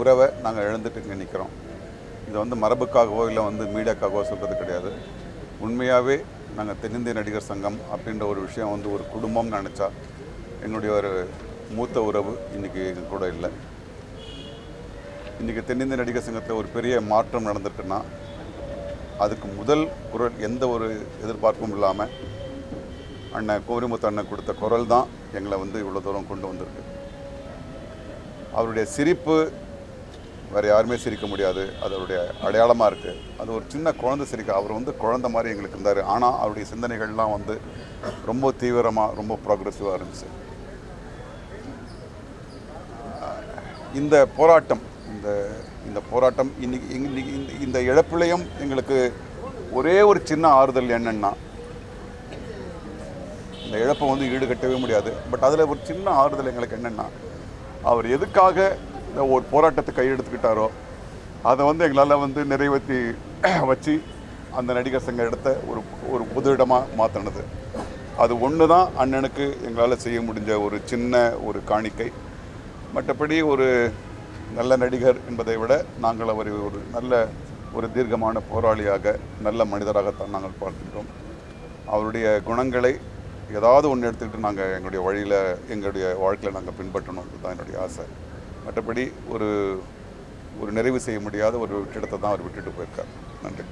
உறவை நாங்கள் இழந்துட்டு இங்கே நிற்கிறோம். இது வந்து மரபுக்காகவோ இல்லை வந்து மீடியாக்காகவோ சொல்கிறது கிடையாது. உண்மையாகவே நாங்கள் தென்னிந்திய நடிகர் சங்கம் அப்படின்ற ஒரு விஷயம் வந்து ஒரு குடும்பம்னு நினச்சா என்னுடைய ஒரு மூத்த உறவு இன்றைக்கி எங்கள் கூட இல்லை. இன்றைக்கி தென்னிந்திய நடிகர் சங்கத்தில் ஒரு பெரிய மாற்றம் நடந்திருக்குன்னா அதுக்கு முதல் குரல் எந்த ஒரு எதிர்பார்ப்பும் இல்லாமல் அண்ணன் கோரிமுத்து அண்ணன் கொடுத்த குரல் தான் எங்களை வந்து இவ்வளோ தூரம் கொண்டு வந்திருக்கு. அவருடைய சிரிப்பு வேறு யாருமே சிரிக்க முடியாது. அது அவருடைய அடையாளமாக இருக்குது. அது ஒரு சின்ன குழந்தை சிரிக்க, அவர் வந்து குழந்தை மாதிரி எங்களுக்கு இருந்தார். ஆனால் அவருடைய சிந்தனைகள்லாம் வந்து ரொம்ப தீவிரமாக ரொம்ப ப்ராக்ரெசிவாக இருந்துச்சு. இந்த போராட்டம் இந்த போராட்டம் இன்னைக்கு இந்த இழப்பிலையும் எங்களுக்கு ஒரே ஒரு சின்ன ஆறுதல் என்னன்னா, இந்த இழப்பை வந்து ஈடுகட்டவே முடியாது. பட் அதில் ஒரு சின்ன ஆறுதல் எங்களுக்கு என்னென்னா, அவர் எதுக்காக இந்த ஒரு போராட்டத்தை கையெடுத்துக்கிட்டாரோ அதை வந்து எங்களால் வந்து நிறைவேற்றி வச்சு அந்த நடிகர் சங்க இடத்த ஒரு பொது இடமாக மாற்றினது. அது ஒன்று தான் அண்ணனுக்கு எங்களால் செய்ய முடிஞ்ச ஒரு சின்ன ஒரு காணிக்கை. மற்றபடி ஒரு நல்ல நடிகர் என்பதை விட நாங்கள் அவரை ஒரு நல்ல ஒரு தீர்க்கமான போராளியாக நல்ல மனிதராகத்தான் நாங்கள் பார்க்கின்றோம். அவருடைய குணங்களை ஏதாவது ஒன்று எடுத்துக்கிட்டு நாங்கள் எங்களுடைய வாழ்க்கையில் நாங்கள் பின்பற்றணும். இதுதான் என்னுடைய ஆசை. மற்றபடி ஒரு நிறைவு செய்ய முடியாத ஒரு வெற்றிடத்தை தான் அவர் விட்டுட்டு போயிருக்கார். நன்றி.